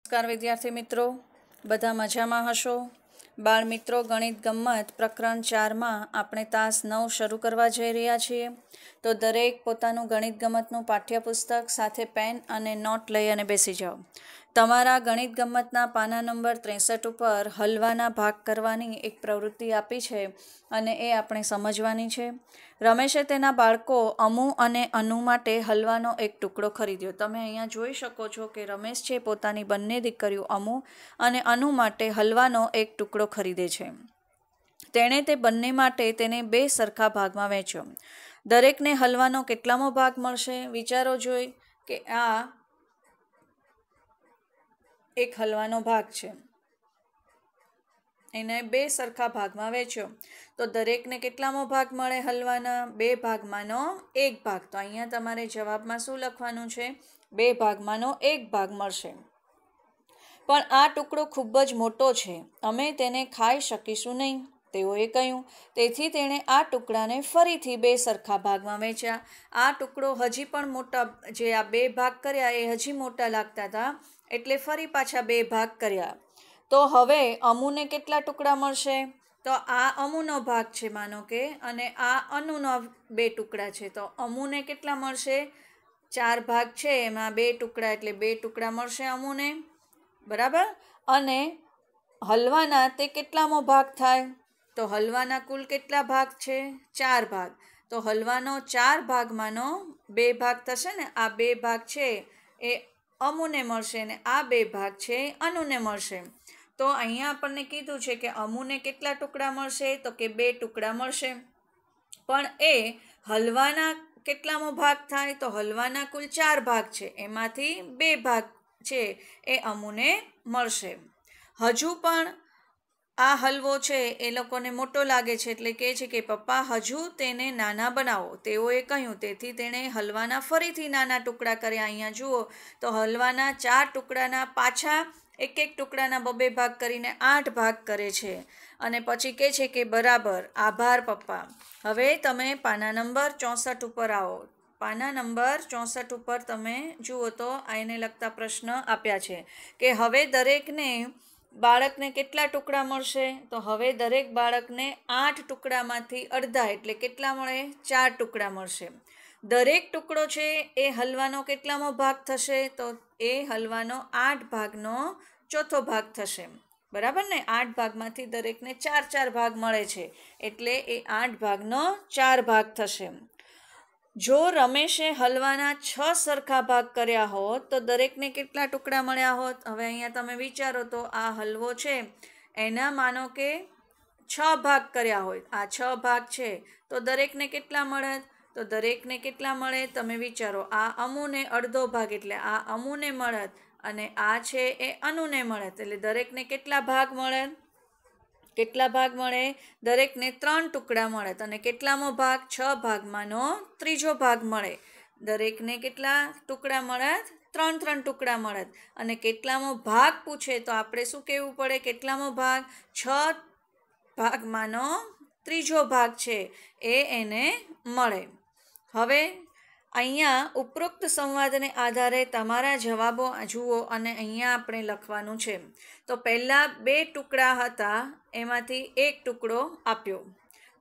નમસ્કાર વિદ્યાર્થી મિત્રો, બધા મજામાં હશો। બાળ મિત્રો, ગણિત ગમ્મત પ્રકરણ 4માં આપણે તાસ 9 શરૂ કરવા જઈ રહ્યા છીએ। તો દરેક પોતાનું ગણિત ગમ્મતનું પાઠ્યપુસ્તક સાથે પેન અને નોટ લઈ અને બેસી જાઓ। તમારા ગણિત ગમ્મતના પાના નંબર 63 ઉપર હલવાના ભાગ કરવાની એક પ્રવૃત્તિ આપી છે અને એ આપણે સમજવાની છે। રમેશે તેના બાળકો અમુ અને અનુ માટે હલવાનો એક ટુકડો ખરીદ્યો। તમે અહીંયા જોઈ શકો છો કે રમેશ છે પોતાની બંને દીકરીઓ અમુ અને અનુ માટે હલવાનો એક ટુકડો ખરીદે છે। તેણે તે બંને માટે તેને 2 સરખા ભાગમાં વહેંચ્યો। દરેકને હલવાનો કેટલામો ભાગ મળશે? વિચારો જોઈ કે આ એક હલવાનો ભાગ છે, એને 2 સરખા ભાગમાં વહેંચ્યો તો દરેકને કેટલામો ભાગ મળે? હલવાના 2 ભાગમાંનો 1 ભાગ। તો અહીંયા તમારે જવાબમાં શું લખવાનું છે? 2 ભાગમાંનો 1 ભાગ મળશે। પણ આ ટુકડો ખૂબ જ મોટો છે, અમે તેને ખાઈ શકીશું નહીં, તેઓએ કહ્યું। તેથી તેણે આ ટુકડાને ફરીથી 2 સરખા ભાગમાં વહેંચ્યા। આ ટુકડો હજી પણ મોટા, જે આ 2 ભાગ કર્યા એ હજી મોટા લાગતા હતા, એટલે ફરી પાછા 2 ભાગ કર્યા। તો હવે અમુને કેટલા ટુકડા મળશે? તો આ અમુનો ભાગ છે માનો કે, અને આ અનુના 2 ટુકડા છે, તો અમુને કેટલા મળશે? 4 ભાગ છે એમાં 2 ટુકડા, એટલે 2 ટુકડા મળશે અમુને, બરાબર। અને હલવાના તે કેટલામો ભાગ થાય? તો હલવાના કુલ કેટલા ભાગ છે? 4 ભાગ। તો હલવાનો 4 ભાગમાંનો 2 ભાગ થશે ને, આ 2 ભાગ છે એ અમુને મળશે ને આ 2 ભાગ છે અનુને મળશે। તો અહીંયા આપણને કીધું છે કે અમુને કેટલા ટુકડા મળશે? તો કે 2 ટુકડા મળશે। પણ એ હલવાના કેટલામો ભાગ થાય? તો હલવાના કુલ 4 ભાગ છે, એમાંથી 2 ભાગ છે એ અમુને મળશે। હજુ પણ આ હલવો છે એ લોકોને મોટો લાગે છે, એટલે કહે છે કે પપ્પા હજુ તેને નાના બનાવો, તેઓએ કહ્યું। તેથી તેણે હલવાના ફરીથી નાના ટુકડા કર્યા। અહીંયા જુઓ તો હલવાના 4 ટુકડાના પાછા એક ટુકડાના 2 ભાગ કરીને 8 ભાગ કરે છે અને પછી કહે છે કે બરાબર, આભાર પપ્પા। હવે તમે પાના નંબર 64 ઉપર આવો। પાના નંબર 64 ઉપર તમે જુઓ તો આને લગતા પ્રશ્ન આપ્યા છે કે હવે દરેકને બાળકને કેટલા ટુકડા મળશે? તો હવે દરેક બાળકને 8 ટુકડામાંથી અડધા, એટલે કેટલા મળે? 4 ટુકડા મળશે। દરેક ટુકડો છે એ હલવાનો કેટલામો ભાગ થશે? તો એ હલવાનો 8 ભાગનો ચોથો ભાગ થશે, બરાબર ને। 8 ભાગમાંથી દરેકને 4 ભાગ મળે છે, એટલે એ 8 ભાગનો 4 ભાગ થશે। જો રમેશે હલવાના 6 સરખા ભાગ કર્યા હોત તો દરેકને કેટલા ટુકડા મળ્યા હોત? હવે અહીંયા તમે વિચારો તો આ હલવો છે એના માનો કે 6 ભાગ કર્યા હોય, આ 6 ભાગ છે તો દરેકને કેટલા મળે? તો દરેકને કેટલા મળે તમે વિચારો। આ અમુને અડધો ભાગ, એટલે આ અમુને મળત અને આ છે એ અનુને મળત, એટલે દરેકને કેટલા ભાગ મળે? કેટલા ભાગ મળે? દરેકને 3 ટુકડા મળે અને કેટલામો ભાગ? 6 ભાગમાંનો ત્રીજો ભાગ મળે। દરેકને કેટલા ટુકડા મળે? 3 ટુકડા મળે અને કેટલામો ભાગ પૂછે તો આપણે શું કહેવું પડે? કેટલામો ભાગ? 6 ભાગમાંનો ત્રીજો ભાગ છે એ એને મળે। હવે અહીંયા ઉપરોક્ત સંવાદને આધારે તમારા જવાબો જુઓ અને અહીંયા આપણે લખવાનું છે। તો પહેલાં 2 ટુકડા હતા, એમાંથી 1 ટુકડો આપ્યો।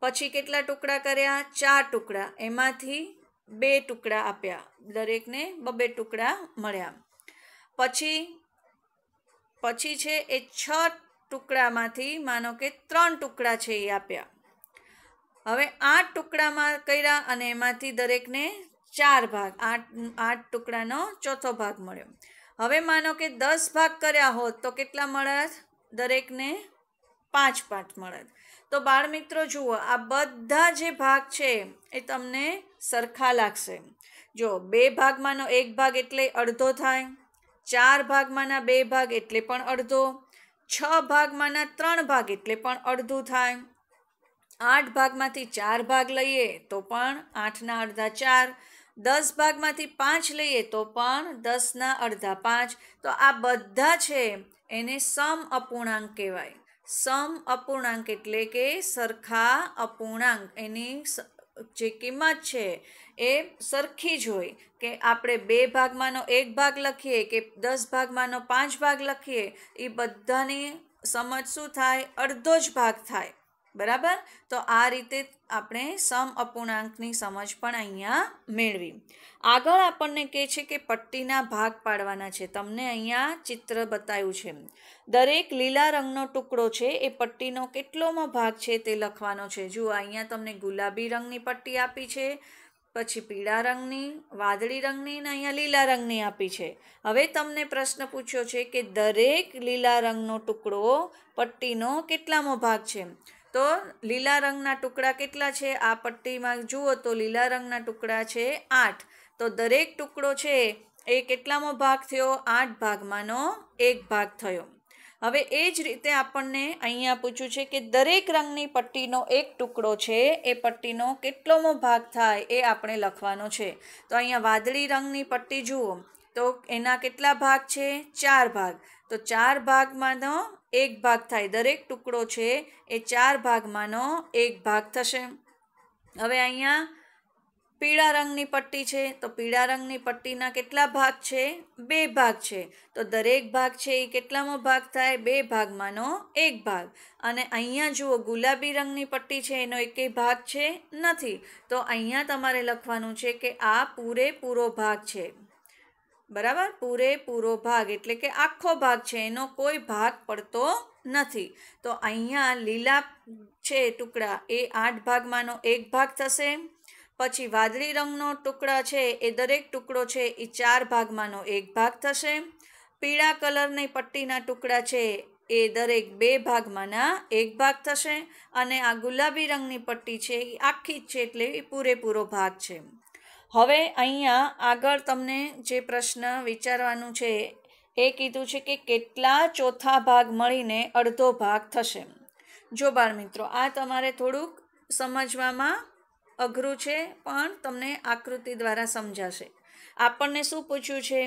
પછી કેટલા ટુકડા કર્યા? 4 ટુકડા, એમાંથી 2 ટુકડા આપ્યા, દરેકને 2 ટુકડા મળ્યા। પછી છે એ 6 ટુકડામાંથી માનો કે 3 ટુકડા છે એ આપ્યા। હવે 8 ટુકડામાં કર્યા અને એમાંથી દરેકને 4 ભાગ, 8 ટુકડાનો ચોથો ભાગ મળ્યો। હવે માનો કે 10 ભાગ કર્યા હોત તો કેટલા મળત? દરેકને 5 મળત। તો બાળ મિત્રો જુઓ, આ બધા જે ભાગ છે એ તમને સરખા લાગશે। જો 2 ભાગમાંનો 1 ભાગ એટલે અડધો થાય, 4 ભાગમાંના 2 ભાગ એટલે પણ અડધો, 6 ભાગમાંના 3 ભાગ એટલે પણ અડધું થાય, 8 ભાગમાંથી 4 ભાગ લઈએ તો પણ 8ના અડધા 4, 10 ભાગમાંથી 5 લઈએ તો પણ 10ના અડધા 5। તો આ બધા છે એને સમ અપૂર્ણાંક કહેવાય। સમ અપૂર્ણાંક એટલે કે સરખા અપૂર્ણાંક, એની જે કિંમત છે એ સરખી જ હોય, કે આપણે 2 ભાગમાંનો 1 ભાગ લખીએ કે 10 ભાગમાંનો 5 ભાગ લખીએ, એ બધાની સમજ શું થાય? અડધો જ ભાગ થાય. બરાબર? તો આ રીતે આપણે સમ અપૂર્ણાંકની સમજ પણ અહીંયા મેળવી. આગળ આપણને કહે છે કે પટ્ટીના ભાગ પાડવાના છે. તમને અહીંયા ચિત્ર બતાવ્યું છે. દરેક લીલા રંગનો ટુકડો છે એ પટ્ટીનો કેટલોમો ભાગ છે તે લખવાનો છે. જુઓ, અહીંયા તમને ગુલાબી રંગની પટ્ટી આપી છે, પછી પીળા રંગની, વાદળી રંગની અને અહીંયા લીલા રંગની આપી છે. હવે તમને પ્રશ્ન પૂછ્યો છે કે દરેક લીલા રંગનો ટુકડો પટ્ટીનો કેટલામો ભાગ છે? તો લીલા રંગના ટુકડા કેટલા છે? આ પટ્ટીમાં જુઓ તો લીલા રંગના ટુકડા છે 8. તો દરેક ટુકડો છે એ કેટલામો ભાગ થયો? 8 ભાગમાંનો 1 ભાગ થયો. હવે એ જ રીતે આપણને અહીંયા પૂછ્યું છે કે દરેક રંગની પટ્ટીનો એક ટુકડો છે એ પટ્ટીનો કેટલોમો ભાગ થાય એ આપણે લખવાનો છે. તો અહીંયા વાદળી રંગની પટ્ટી જુઓ તો એના કેટલા ભાગ છે? 4 ભાગ. તો 4 ભાગમાંનો 1 ભાગ થાય. દરેક ટુકડો છે એ 4 ભાગમાંનો 1 ભાગ થશે. હવે અહીંયા પીળા રંગની પટ્ટી છે, તો પીળા રંગની પટ્ટીના કેટલા ભાગ છે? 2 ભાગ છે. તો દરેક ભાગ છે એ કેટલામો ભાગ થાય? 2 ભાગમાંનો 1 ભાગ. અને અહીંયા જુઓ ગુલાબી રંગની પટ્ટી છે, એનો એકેય ભાગ છે નથી. તો અહીંયા તમારે લખવાનું છે કે આ પૂરેપૂરો ભાગ છે. બરાબર? પૂરેપૂરો ભાગ એટલે કે આખો ભાગ છે, એનો કોઈ ભાગ પડતો નથી. તો અહીંયા લીલા છે ટુકડા એ 8 ભાગમાંનો 1 ભાગ થશે. પછી વાદળી રંગનો ટુકડા છે એ દરેક ટુકડો છે એ 4 ભાગમાંનો 1 ભાગ થશે. પીળા કલરની પટ્ટીના ટુકડા છે એ દરેક 2 ભાગમાંના 1 ભાગ થશે. અને આ ગુલાબી રંગની પટ્ટી છે એ આખી જ છે એટલે એ પૂરેપૂરો ભાગ છે. હવે અહીંયા આગળ તમને જે પ્રશ્ન વિચારવાનું છે એ કીધું છે કે કેટલા ચોથા ભાગ મળીને અડધો ભાગ થશે. જો બાળ મિત્રો, આ તમારે થોડુંક સમજવામાં અઘરું છે, પણ તમને આકૃતિ દ્વારા સમજાશે. આપણને શું પૂછ્યું છે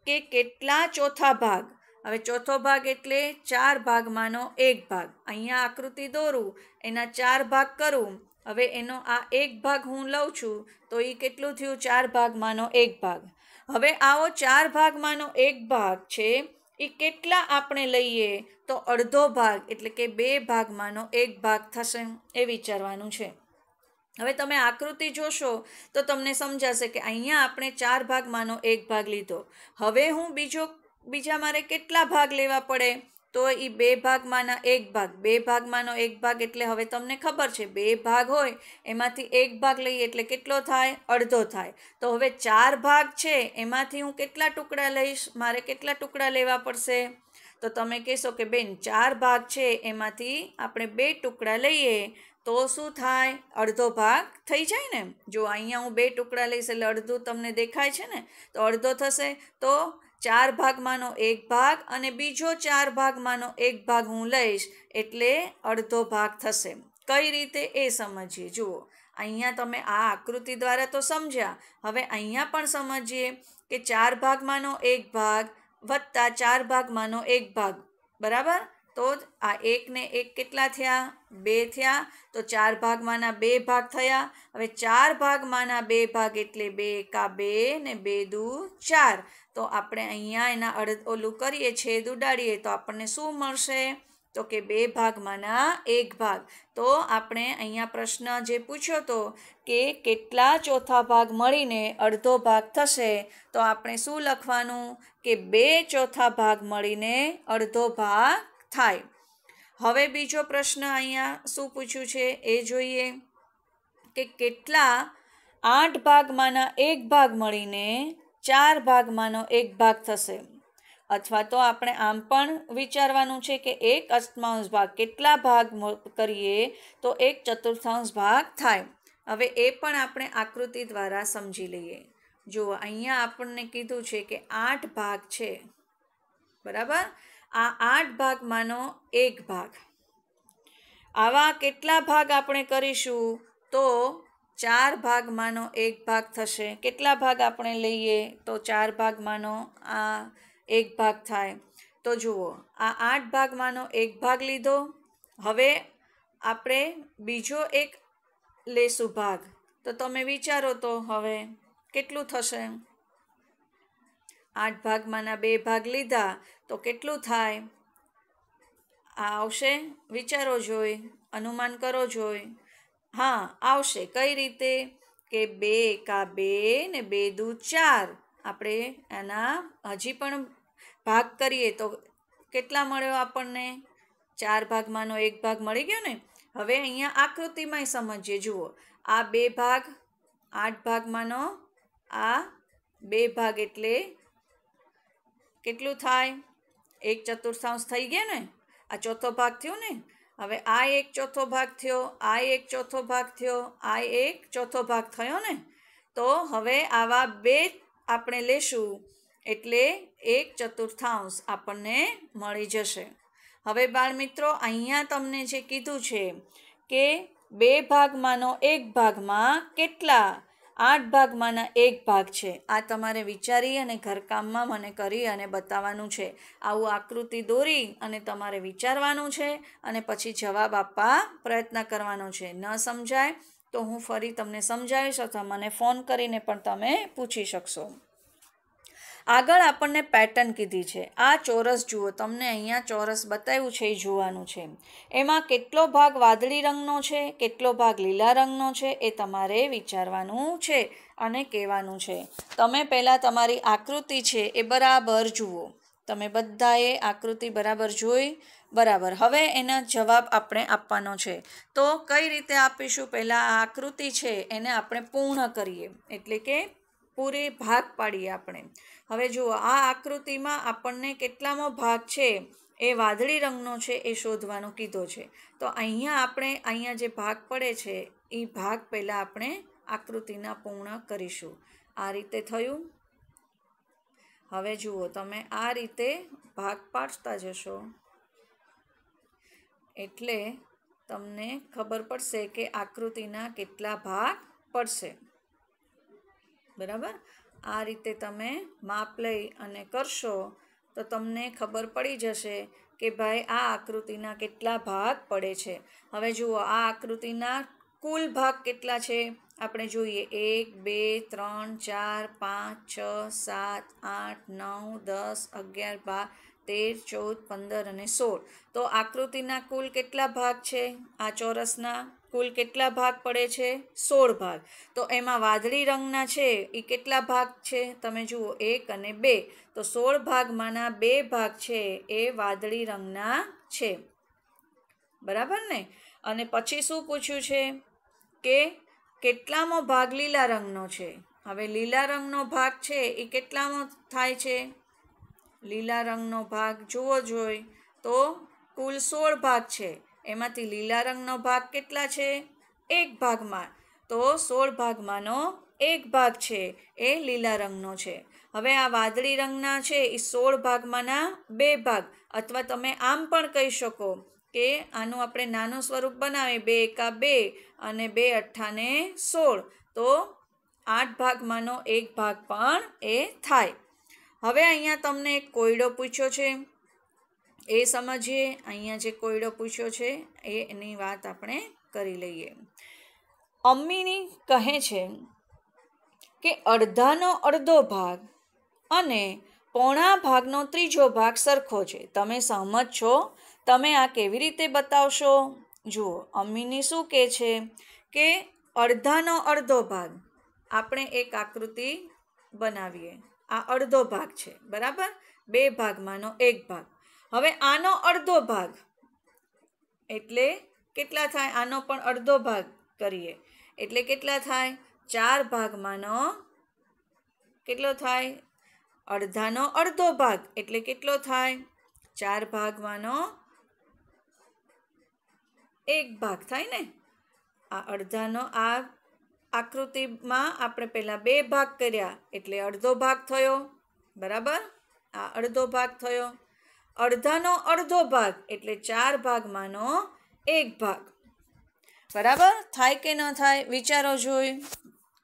કે કેટલા ચોથા ભાગ? હવે ચોથો ભાગ એટલે 4 ભાગમાંનો 1 ભાગ. અહીંયા આકૃતિ દોરું, એના 4 ભાગ કરું. હવે એનો આ 1 ભાગ હું લઉં છું તો એ કેટલું થયું? 4 ભાગમાંનો 1 ભાગ. હવે આવો 4 ભાગમાંનો 1 ભાગ છે એ કેટલા આપણે લઈએ? તો અડધો ભાગ એટલે કે 2 ભાગમાંનો 1 ભાગ થશે. એ વિચારવાનું છે. હવે તમે આકૃતિ જોશો તો તમને સમજાશે કે અહીંયા આપણે 4 ભાગમાંનો 1 ભાગ લીધો. હવે હું બીજા મારે કેટલા ભાગ લેવા પડે? તો એ 2 ભાગમાંના 1 ભાગ. 2 ભાગમાંનો 1 ભાગ એટલે હવે તમને ખબર છે 2 ભાગ હોય એમાંથી 1 ભાગ લઈએ એટલે કેટલો થાય? અડધો થાય. તો હવે 4 ભાગ છે એમાંથી હું કેટલા ટુકડા લઈશ? મારે કેટલા ટુકડા લેવા પડશે? તો તમે કહેશો કે બેન 4 ભાગ છે એમાંથી આપણે 2 ટુકડા લઈએ તો શું થાય? અડધો ભાગ થઈ જાય ને. જો અહીંયા હું 2 ટુકડા લઈશ એટલે અડધું તમને દેખાય છે ને, તો અડધો થશે. તો 4 ભાગમાંનો 1 ભાગ અને બીજો 4 ભાગમાંનો 1 ભાગ હું લઈશ એટલે અડધો ભાગ થશે. કઈ રીતે એ સમજીએ. જુઓ, અહીંયા તમે આ આકૃતિ દ્વારા તો સમજ્યા. હવે અહીંયા પણ સમજીએ કે 4 ભાગમાંનો 1 ભાગ વત્તા 4 ભાગમાંનો 1 ભાગ. બરાબર? તો આ 1 ને 1 કેટલા થયા? 2 થયા. તો 4 ભાગમાંના 2 ભાગ થયા. હવે 4 ભાગમાંના 2 ભાગ એટલે 2 એકા 2 ને 2 દુ 4. તો આપણે અહીંયા એના ઓલું કરીએ, છેદ ઉડાડીએ તો આપણને શું મળશે? તો કે 2 ભાગમાંના 1 ભાગ. તો આપણે અહીંયા પ્રશ્ન જે પૂછ્યો હતો કે કેટલા ચોથા ભાગ મળીને અડધો ભાગ થશે, તો આપણે શું લખવાનું? કે 2 ચોથા ભાગ મળીને અડધો ભાગ થાય. હવે બીજો પ્રશ્ન અહીંયા શું પૂછ્યું છે એ જોઈએ કે કેટલા 8 ભાગમાંના 1 ભાગ મળીને 4 ભાગમાંનો 1 ભાગ થશે. અથવા તો આપણે આમ પણ વિચારવાનું છે કે 1/8 ભાગ કેટલા ભાગ કરીએ તો 1/4 ભાગ થાય. હવે એ પણ આપણે આકૃતિ દ્વારા સમજી લઈએ. જુઓ, અહીંયા આપણને કીધું છે કે 8 ભાગ છે. બરાબર? આ 8 ભાગમાંનો 1 ભાગ. આવા કેટલા ભાગ આપણે કરીશું? તો 4 ભાગમાંનો 1 ભાગ થશે. કેટલા ભાગ આપણે લઈએ? તો 4 ભાગમાંનો આ 1 ભાગ થાય. તો જુઓ, આ 8 ભાગમાંનો 1 ભાગ લીધો. હવે આપણે બીજો એક લેશું ભાગ. તો તમે વિચારો તો હવે કેટલું થશે? 8 ભાગમાંના 2 ભાગ લીધા તો કેટલું થાય? આ આવશે? વિચારો જોઈ, અનુમાન કરો જોઈ. હા આવશે. કઈ રીતે? કે 2 એકા 2 ને 2 દુ 4. આપણે એના હજી પણ ભાગ કરીએ તો કેટલા મળ્યો આપણને? 4 ભાગમાંનો 1 ભાગ મળી ગયો ને. હવે અહીંયા આકૃતિમાં સમજીએ. જુઓ, આ 2 ભાગ, 8 ભાગમાંનો આ 2 ભાગ એટલે કેટલું થાય? 1/4 થઈ ગયા ને. આ ચોથો ભાગ થયો ને. હવે આ 1/4 ભાગ થયો, આ 1/4 ભાગ થયો, આ 1/4 ભાગ થયો ને. તો હવે આવા 2 આપણે લેશું એટલે 1/4 આપણને મળી જશે. હવે બાળ મિત્રો, અહીંયા તમને જે કીધું છે કે 2 ભાગમાંનો 1 ભાગમાં કેટલા? 8 ભાગમાંના 1 ભાગ છે. આ તમારે વિચારી અને ઘરકામમાં મને કરી અને બતાવવાનું છે. આવું આકૃતિ દોરી અને તમારે વિચારવાનું છે અને પછી જવાબ આપવા પ્રયત્ન કરવાનો છે. ન સમજાય તો હું ફરી તમને સમજાવીશ અથવા મને ફોન કરીને પણ તમે પૂછી શકશો. આગળ આપણને પેટર્ન કીધી છે. આ ચોરસ જુઓ, તમને અહીંયા ચોરસ બતાવ્યું છે એ જોવાનું છે. એમાં કેટલો ભાગ વાદળી રંગનો છે, કેટલો ભાગ લીલા રંગનો છે એ તમારે વિચારવાનું છે અને કહેવાનું છે. તમે પહેલાં તમારી આકૃતિ છે એ બરાબર જુઓ. તમે બધાએ આકૃતિ બરાબર જોઈ? બરાબર. હવે એના જવાબ આપણે આપવાનો છે. તો કઈ રીતે આપીશું? પહેલાં આ આકૃતિ છે એને આપણે પૂર્ણ કરીએ, એટલે કે પૂરે ભાગ પાડીએ આપણે. હવે જુઓ, આ આકૃતિમાં આપણને કેટલામો ભાગ છે એ વાદળી રંગનો છે એ શોધવાનું કીધો છે. તો અહીંયા જે ભાગ પડે છે એ ભાગ પહેલાં આપણે આકૃતિના પૂર્ણ કરીશું. આ રીતે થયું. હવે જુઓ, તમે આ રીતે ભાગ પાડતા જશો એટલે તમને ખબર પડશે કે આકૃતિના કેટલા ભાગ પડશે. બરાબર? આ રીતે તમે માપ લઈ અને કરશો તો તમને ખબર પડી જશે કે ભાઈ આ આકૃતિના કેટલા ભાગ પડે છે. હવે જુઓ, આ આકૃતિના કુલ ભાગ કેટલા છે આપણે જોઈએ. 1 2 3 4 5 6 7 8 9 10 11 12 13 14 15 અને 16. તો આકૃતિના કુલ કેટલા ભાગ છે? આ ચોરસના કુલ કેટલા ભાગ પડે છે? 16 ભાગ. તો એમાં વાદળી રંગના છે એ કેટલા ભાગ છે? તમે જુઓ, 1 અને 2. તો 16 ભાગમાંના 2 ભાગ છે એ વાદળી રંગના છે. બરાબર ને? અને પછી શું પૂછ્યું છે કે કેટલામો ભાગ લીલા રંગનો છે? હવે લીલા રંગનો ભાગ છે એ કેટલામો થાય છે? લીલા રંગનો ભાગ જુઓ જોઈ તો કુલ 16 ભાગ છે. એમાંથી લીલા રંગનો ભાગ કેટલા છે? 1 ભાગમાં. તો 16 ભાગમાંનો 1 ભાગ છે એ લીલા રંગનો છે. હવે આ વાદળી રંગના છે એ 16 ભાગમાંના 2 ભાગ, અથવા તમે આમ પણ કહી શકો કે આનું આપણે નાનું સ્વરૂપ બનાવીએ. 2 એકા 2 અને 2 અઠ્ઠાને 16. તો 8 ભાગમાંનો 1 ભાગ પણ એ થાય. હવે અહીંયા તમને એક કોયડો પૂછ્યો છે એ સમજીએ. અહીંયા જે કોયડો પૂછ્યો છે એની વાત આપણે કરી લઈએ. અમ્મીની કહે છે કે અડધાનો અડધો ભાગ અને પોણા ભાગનો ત્રીજો ભાગ સરખો છે. તમે સહમત છો? તમે આ કેવી રીતે બતાવશો? જુઓ, અમ્મીની શું કહે છે કે અડધાનો અડધો ભાગ. આપણે એક આકૃતિ બનાવીએ. આ અડધો ભાગ છે. બરાબર? 2 ભાગમાંનો 1 ભાગ. હવે આનો અડધો ભાગ એટલે કેટલા થાય? આનો પણ અડધો ભાગ કરીએ એટલે કેટલા થાય? 4 ભાગમાંનો કેટલો થાય? અડધાનો અડધો ભાગ એટલે કેટલો થાય? 4 ભાગમાંનો 1 ભાગ થાય ને. આ અડધાનો આ આકૃતિમાં આપણે પહેલાં 2 ભાગ કર્યા એટલે અડધો ભાગ થયો. બરાબર? આ અડધો ભાગ થયો. અડધાનો અડધો ભાગ એટલે 4 ભાગમાંનો 1 ભાગ. બરાબર? થાય કે ન થાય? વિચારો જોઈ.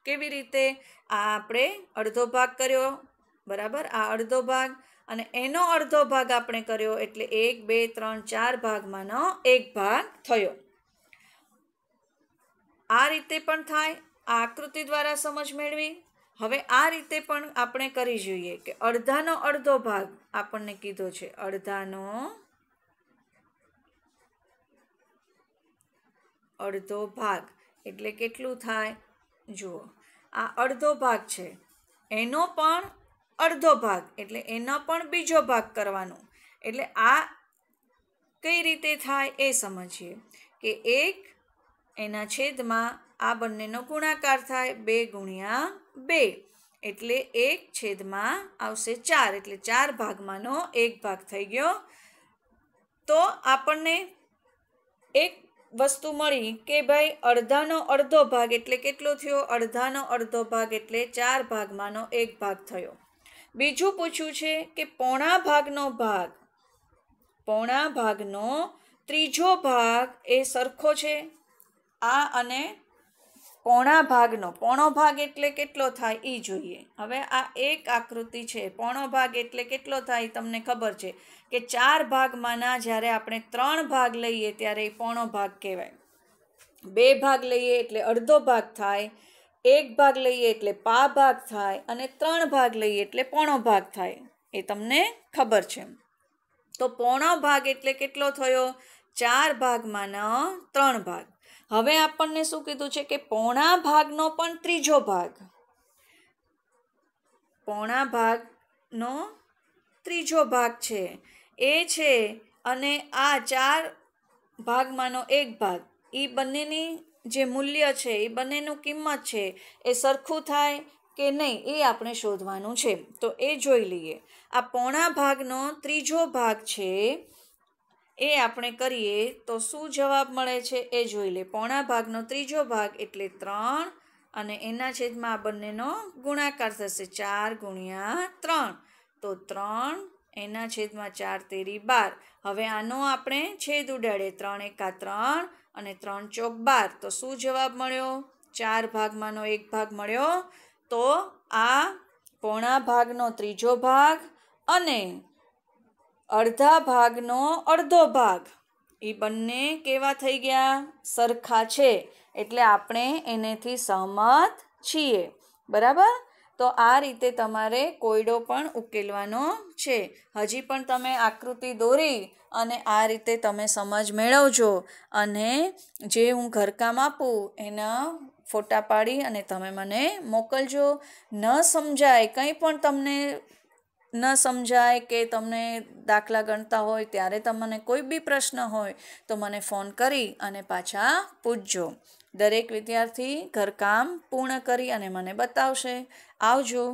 કેવી રીતે? આ આપણે અડધો ભાગ કર્યો. બરાબર? આ અડધો ભાગ અને એનો અડધો ભાગ આપણે કર્યો એટલે 1 2 3 4 ભાગમાંનો 1 ભાગ થયો. આ રીતે પણ થાય આ આકૃતિ દ્વારા સમજ મેળવી. હવે આ રીતે પણ આપણે કરી જોઈએ કે અડધાનો અડધો ભાગ આપણને કીધો છે. અડધાનો અડધો ભાગ એટલે કેટલું થાય? જુઓ, આ અડધો ભાગ છે, એનો પણ અડધો ભાગ એટલે એનો પણ બીજો ભાગ કરવાનો. એટલે આ કઈ રીતે થાય એ સમજીએ કે 1 એના છેદમાં આ બંનેનો ગુણાકાર થાય, 2 ગુણ્યા 2 એટલે 1 છેદમાં આવશે 4 એટલે 4 ભાગમાંનો 1 ભાગ થઈ ગયો. તો આપણને એક વસ્તુ મળી કે ભાઈ અડધાનો અડધો ભાગ એટલે કેટલો થયો? અડધાનો અડધો ભાગ એટલે 4 ભાગમાંનો 1 ભાગ થયો. બીજું પૂછ્યું છે કે પોણા ભાગનો ત્રીજો ભાગ એ સરખો છે. આ અને પોણો ભાગ એટલે કેટલો થાય એ જોઈએ. હવે આ એક આકૃતિ છે. પોણો ભાગ એટલે કેટલો થાય તમને ખબર છે કે 4 ભાગમાંના જ્યારે આપણે 3 ભાગ લઈએ ત્યારે એ પોણો ભાગ કહેવાય. 2 ભાગ લઈએ એટલે અડધો ભાગ થાય, 1 ભાગ લઈએ એટલે પા ભાગ થાય અને 3 ભાગ લઈએ એટલે પોણો ભાગ થાય. એ તમને ખબર છે. તો પોણો ભાગ એટલે કેટલો થયો? 4 ભાગમાંનો 3 ભાગ. હવે આપણને શું કીધું છે કે પોણા ભાગનો પણ ત્રીજો ભાગ. પોણા ભાગનો ત્રીજો ભાગ છે એ છે અને આ 4 ભાગમાંનો 1 ભાગ, એ બંનેની જે મૂલ્ય છે, એ બંનેનું કિંમત છે એ સરખું થાય કે નહીં એ આપણે શોધવાનું છે. તો એ જોઈ લઈએ. આ પોણા ભાગનો ત્રીજો ભાગ છે એ આપણે કરીએ તો શું જવાબ મળે છે એ જોઈ લે. પોણા ભાગનો ત્રીજો ભાગ એટલે 3 અને એના છેદમાં આ બંનેનો ગુણાકાર થશે 4 ગુણ્યા 3. તો 3 એના છેદમાં 4 તેરી 12. હવે આનો આપણે છેદ ઉડાડીએ. 3 એકા 3 અને 3 ચોક 12. તો શું જવાબ મળ્યો? 4 ભાગમાંનો 1 ભાગ મળ્યો. તો આ પોણા ભાગનો ત્રીજો ભાગ અને અડધા ભાગનો અડધો ભાગ એ બંને કેવા થઈ ગયા? સરખા છે. એટલે આપણે એનેથી સહમત છીએ. બરાબર? તો આ રીતે તમારે કોયડો પણ ઉકેલવાનો છે. હજી પણ તમે આકૃતિ દોરી અને આ રીતે તમે સમજ મેળવજો અને જે હું ઘરકામ આપું એના ફોટા પાડી અને તમે મને મોકલજો. ન સમજાય કંઈ પણ તમને ન સમજાય કે તમને દાખલા ગણતા હોય ત્યારે તમને કોઈ બી પ્રશ્ન હોય તો મને ફોન કરી અને પાછા પૂછજો. દરેક વિદ્યાર્થી ઘરકામ પૂર્ણ કરી અને મને બતાવશે. આવજો.